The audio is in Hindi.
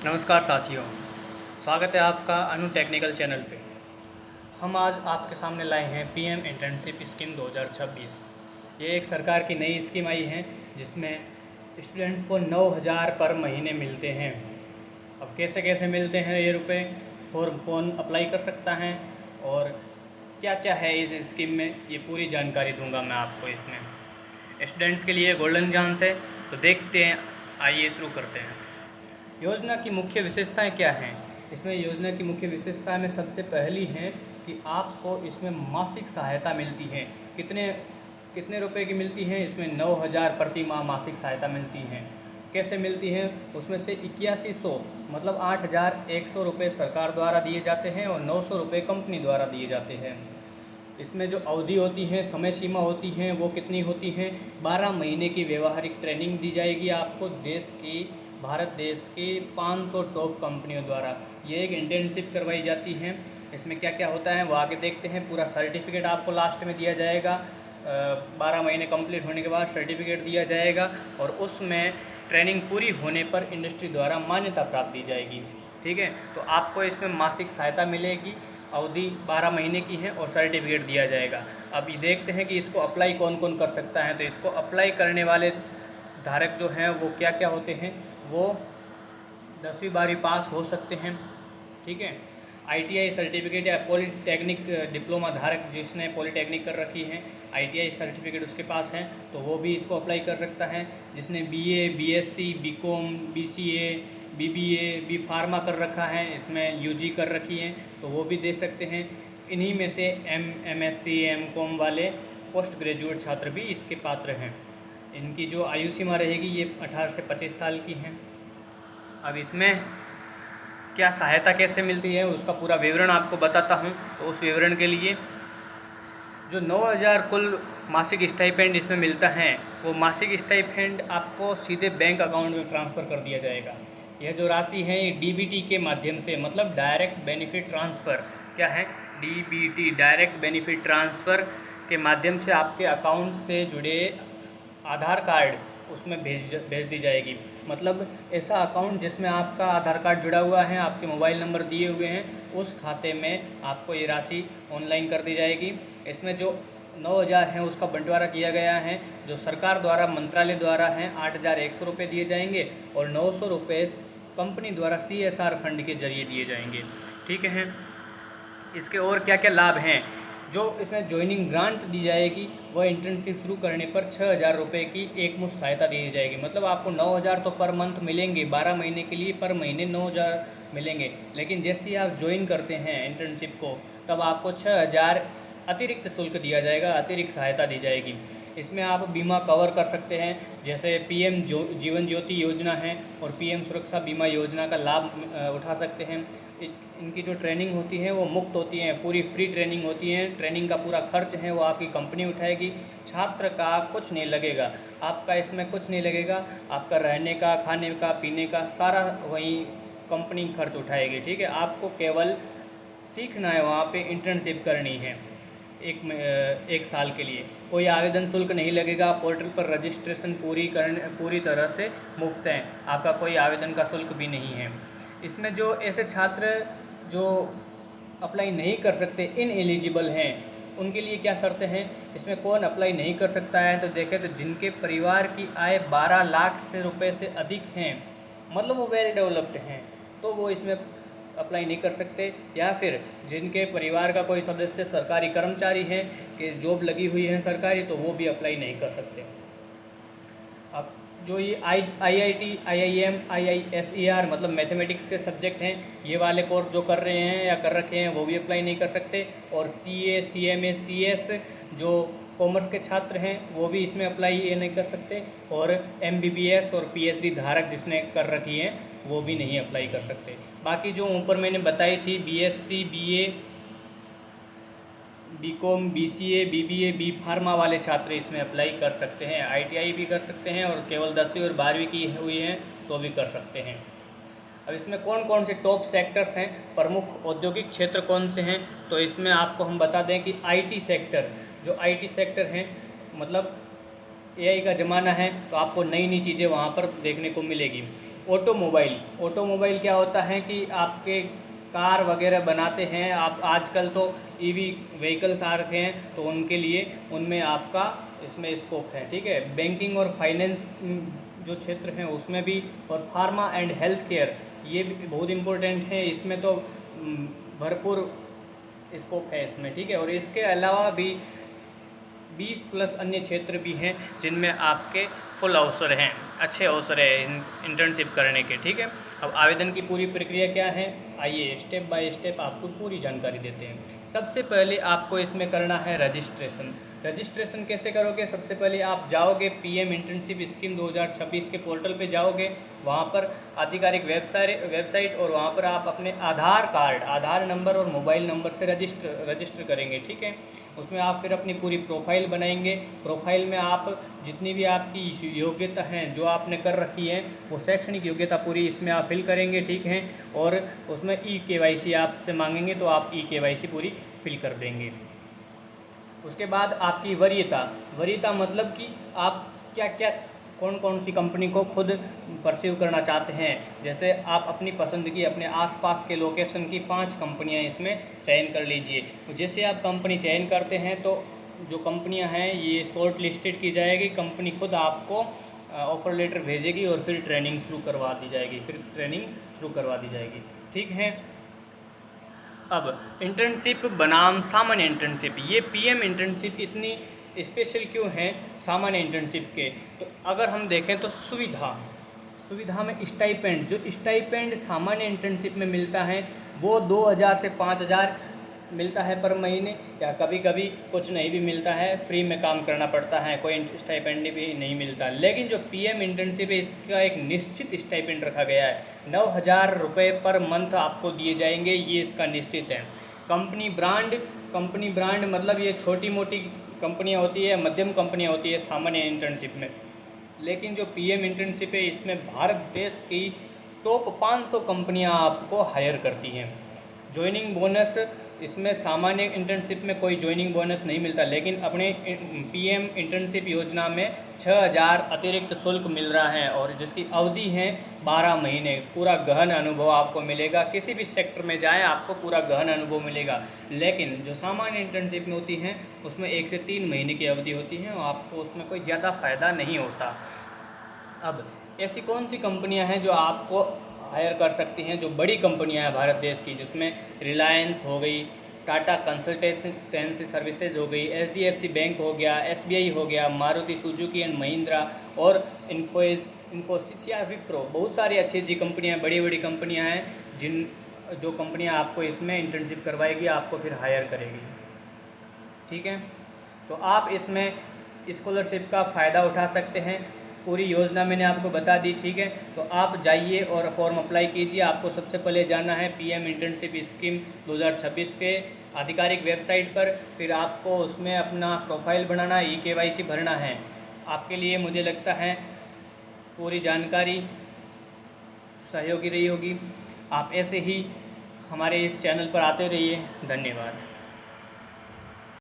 नमस्कार साथियों, स्वागत है आपका अनु टेक्निकल चैनल पे। हम आज आपके सामने लाए हैं पीएम इंटर्नशिप स्कीम 2026। ये एक सरकार की नई स्कीम आई है जिसमें स्टूडेंट्स को 9,000 पर महीने मिलते हैं। अब कैसे कैसे मिलते हैं ये रुपए, फॉर्म कौन अप्लाई कर सकता है और क्या क्या है इस स्कीम में, ये पूरी जानकारी दूंगा मैं आपको। इसमें स्टूडेंट्स के लिए गोल्डन चांस है, तो देखते हैं। आइए शुरू करते हैं। योजना की मुख्य विशेषताएं क्या हैं? इसमें योजना की मुख्य विशेषताएं में सबसे पहली है कि आपको इसमें मासिक सहायता मिलती है। कितने कितने रुपए की मिलती है? इसमें 9,000 प्रति माह मासिक सहायता मिलती है। कैसे मिलती है? उसमें से 8100 मतलब 8,100 रुपये सरकार द्वारा दिए जाते हैं और 900 रुपये कंपनी द्वारा दिए जाते हैं। इसमें जो अवधि होती है, समय सीमा होती है, वो कितनी होती है? 12 महीने की व्यवहारिक ट्रेनिंग दी जाएगी आपको भारत देश की 500 टॉप कंपनियों द्वारा। ये एक इंटर्नशिप करवाई जाती है। इसमें क्या क्या होता है वो आगे देखते हैं। पूरा सर्टिफिकेट आपको लास्ट में दिया जाएगा। 12 महीने कंप्लीट होने के बाद सर्टिफिकेट दिया जाएगा और उसमें ट्रेनिंग पूरी होने पर इंडस्ट्री द्वारा मान्यता प्राप्त दी जाएगी। ठीक है, तो आपको इसमें मासिक सहायता मिलेगी। अवधि 12 महीने की है और सर्टिफिकेट दिया जाएगा। अब ये देखते हैं कि इसको अप्लाई कौन कौन कर सकता है। तो इसको अप्लाई करने वाले धारक जो हैं वो क्या क्या होते हैं? वो 10वीं 12वीं पास हो सकते हैं। ठीक है, आईटीआई सर्टिफिकेट या पॉलीटेक्निक डिप्लोमा धारक जिसने पॉलीटेक्निक कर रखी है, आईटीआई सर्टिफिकेट उसके पास है, तो वो भी इसको अप्लाई कर सकता है। जिसने BA, BSc, BCom, BCA, BBA, B pharma कर रखा है, इसमें यूजी कर रखी है, तो वो भी दे सकते हैं। इन्हीं में से एमएससी, एमकॉम वाले पोस्ट ग्रेजुएट छात्र भी इसके पात्र हैं। इनकी जो आयु सीमा रहेगी ये 18 से 25 साल की है। अब इसमें क्या सहायता कैसे मिलती है उसका पूरा विवरण आपको बताता हूँ। तो उस विवरण के लिए जो 9,000 कुल मासिक स्टाइपेंड इसमें मिलता है, वो मासिक स्टाइपेंड आपको सीधे बैंक अकाउंट में ट्रांसफ़र कर दिया जाएगा। यह जो राशि है ये डीबीटी के माध्यम से, मतलब डायरेक्ट बेनिफिट ट्रांसफ़र। क्या है? डीबीटी, डायरेक्ट बेनिफिट ट्रांसफ़र के माध्यम से आपके अकाउंट से जुड़े आधार कार्ड उसमें भेज दी जाएगी। मतलब ऐसा अकाउंट जिसमें आपका आधार कार्ड जुड़ा हुआ है, आपके मोबाइल नंबर दिए हुए हैं, उस खाते में आपको ये राशि ऑनलाइन कर दी जाएगी। इसमें जो 9,000 है उसका बंटवारा किया गया है। जो सरकार द्वारा, मंत्रालय द्वारा हैं, 8,100 रुपये दिए जाएंगे और 900 रुपये कंपनी द्वारा CSR फंड के जरिए दिए जाएंगे। ठीक है, इसके और क्या क्या लाभ हैं? जो इसमें ज्वाइनिंग ग्रांट दी जाएगी, वह इंटर्नशिप शुरू करने पर 6,000 रुपये की एकमुश्त सहायता दी जाएगी। मतलब आपको 9,000 तो पर मंथ मिलेंगे, 12 महीने के लिए पर महीने 9,000 मिलेंगे। लेकिन जैसे ही आप ज्वाइन करते हैं इंटर्नशिप को, तब आपको 6,000 अतिरिक्त शुल्क दिया जाएगा, अतिरिक्त सहायता दी जाएगी। इसमें आप बीमा कवर कर सकते हैं, जैसे पीएम जीवन ज्योति योजना है और पीएम सुरक्षा बीमा योजना का लाभ उठा सकते हैं। इनकी जो ट्रेनिंग होती है वो मुफ्त होती है, पूरी फ्री ट्रेनिंग होती है। ट्रेनिंग का पूरा खर्च है वो आपकी कंपनी उठाएगी। छात्र का कुछ नहीं लगेगा, आपका इसमें कुछ नहीं लगेगा। आपका रहने का, खाने का, पीने का सारा वही कंपनी खर्च उठाएगी। ठीक है, आपको केवल सीखना है, वहाँ पे इंटर्नशिप करनी है। एक साल के लिए कोई आवेदन शुल्क नहीं लगेगा। पोर्टल पर रजिस्ट्रेशन पूरी तरह से मुफ्त है, आपका कोई आवेदन का शुल्क भी नहीं है। इसमें जो ऐसे छात्र जो अप्लाई नहीं कर सकते, इनएलिजिबल हैं, उनके लिए क्या शर्तें हैं? इसमें कौन अप्लाई नहीं कर सकता है? तो देखें तो जिनके परिवार की आय 12 लाख से रुपये से अधिक हैं, मतलब वो वेल डेवलप्ड हैं, तो वो इसमें अप्लाई नहीं कर सकते। या फिर जिनके परिवार का कोई सदस्य सरकारी कर्मचारी है, कि जॉब लगी हुई है सरकारी, तो वो भी अप्लाई नहीं कर सकते। अब जो ये IIT, IIM, IISER मतलब मैथमेटिक्स के सब्जेक्ट हैं, ये वाले कोर्स जो कर रहे हैं या कर रखे हैं वो भी अप्लाई नहीं कर सकते। और CA, CMA, CS जो कॉमर्स के छात्र हैं वो भी इसमें अप्लाई ये नहीं कर सकते। और MBBS और PhD धारक जिसने कर रखी है वो भी नहीं अप्लाई कर सकते। बाकी जो ऊपर मैंने बताई थी, BSc, BA, BCom, BCA, BBA, B pharma वाले छात्र इसमें अप्लाई कर सकते हैं। ITI भी कर सकते हैं और केवल 10वीं और 12वीं की हुई हैं तो भी कर सकते हैं। अब इसमें कौन कौन से टॉप सेक्टर्स हैं, प्रमुख औद्योगिक क्षेत्र कौन से हैं? तो इसमें आपको हम बता दें कि IT सेक्टर, जो IT सेक्टर हैं, मतलब AI का ज़माना है तो आपको नई नई चीज़ें वहाँ पर देखने को मिलेगी। ऑटोमोबाइल क्या होता है कि आपके कार वगैरह बनाते हैं आप, आजकल तो ईवी व्हीकल्स आ रखे हैं, तो उनके लिए उनमें आपका इसमें स्कोप है, ठीक है। बैंकिंग और फाइनेंस जो क्षेत्र हैं उसमें भी, और फार्मा एंड हेल्थ केयर ये भी बहुत इम्पोर्टेंट है, इसमें तो भरपूर स्कोप है इसमें, ठीक है। और इसके अलावा भी 20+ अन्य क्षेत्र भी हैं जिनमें आपके फुल अवसर हैं, अच्छे अवसर है इंटर्नशिप करने के, ठीक है। अब आवेदन की पूरी प्रक्रिया क्या है, आइए स्टेप बाय स्टेप आपको पूरी जानकारी देते हैं। सबसे पहले आपको इसमें करना है रजिस्ट्रेशन कैसे करोगे? सबसे पहले आप जाओगे पीएम इंटर्नशिप स्कीम 2026 के पोर्टल पे जाओगे, वहाँ पर आधिकारिक वेबसाइट और वहाँ पर आप अपने आधार नंबर और मोबाइल नंबर से रजिस्टर करेंगे, ठीक है। उसमें आप फिर अपनी पूरी प्रोफाइल बनाएंगे। प्रोफाइल में आप जितनी भी आपकी योग्यता हैं जो आपने कर रखी है वो शैक्षणिक योग्यता पूरी इसमें आप फिल करेंगे, ठीक है। और उसमें KYC आपसे मांगेंगे तो आप KYC पूरी फिल कर देंगे। उसके बाद आपकी वरीयता मतलब कि आप क्या कौन सी कंपनी को खुद परस्यू करना चाहते हैं। जैसे आप अपनी पसंद की अपने आसपास के लोकेशन की 5 कंपनियां इसमें चयन कर लीजिए। जैसे आप कंपनी चयन करते हैं तो जो कंपनियां हैं ये शॉर्ट लिस्टेड की जाएगी, कंपनी खुद आपको ऑफ़र लेटर भेजेगी और फिर ट्रेनिंग शुरू करवा दी जाएगी, ठीक है। अब इंटर्नशिप बनाम सामान्य इंटर्नशिप, ये पीएम इंटर्नशिप इतनी स्पेशल क्यों है सामान्य इंटर्नशिप के? तो अगर हम देखें तो सुविधा में स्टाइपेंड सामान्य इंटर्नशिप में मिलता है वो 2000 से 5000 मिलता है पर महीने, या कभी कभी कुछ नहीं भी मिलता है, फ्री में काम करना पड़ता है, कोई स्टाइपेंड भी नहीं मिलता। लेकिन जो पीएम इंटर्नशिप है इसका एक निश्चित स्टाइपेंड रखा गया है, 9000 रुपये पर मंथ आपको दिए जाएंगे, ये इसका निश्चित है। कंपनी ब्रांड मतलब ये छोटी मोटी कंपनियां होती है, मध्यम कंपनियां होती है सामान्य इंटर्नशिप में, लेकिन जो पीएम इंटर्नशिप है इसमें भारत देश की टॉप 500 कंपनियां आपको हायर करती हैं। ज्वाइनिंग बोनस, इसमें सामान्य इंटर्नशिप में कोई ज्वाइनिंग बोनस नहीं मिलता, लेकिन अपने पीएम इंटर्नशिप योजना में 6000 अतिरिक्त शुल्क मिल रहा है और जिसकी अवधि है 12 महीने। पूरा गहन अनुभव आपको मिलेगा, किसी भी सेक्टर में जाएं आपको पूरा गहन अनुभव मिलेगा। लेकिन जो सामान्य इंटर्नशिप में होती हैं उसमें 1 से 3 महीने की अवधि होती है और आपको उसमें कोई ज़्यादा फ़ायदा नहीं होता। अब ऐसी कौन सी कंपनियां हैं जो आपको हायर कर सकती हैं? जो बड़ी कंपनियां हैं भारत देश की, जिसमें रिलायंस हो गई, टाटा कंसल्टेंसी सर्विसेज हो गई, HDFC बैंक हो गया, SBI हो गया, मारुति सुजुकी एंड महिंद्रा और इन्फोसिस या विप्रो, बहुत सारी अच्छी कंपनियां, बड़ी कंपनियां हैं जो कंपनियां आपको इसमें इंटर्नशिप करवाएगी, आपको फिर हायर करेगी, ठीक है। तो आप इसमें स्कॉलरशिप का फ़ायदा उठा सकते हैं। पूरी योजना मैंने आपको बता दी, ठीक है। तो आप जाइए और फॉर्म अप्लाई कीजिए। आपको सबसे पहले जाना है पीएम इंटर्नशिप स्कीम 2026 के आधिकारिक वेबसाइट पर, फिर आपको उसमें अपना प्रोफाइल बनाना, KYC भरना है। आपके लिए मुझे लगता है पूरी जानकारी सहयोगी रही होगी। आप ऐसे ही हमारे इस चैनल पर आते रहिए। धन्यवाद।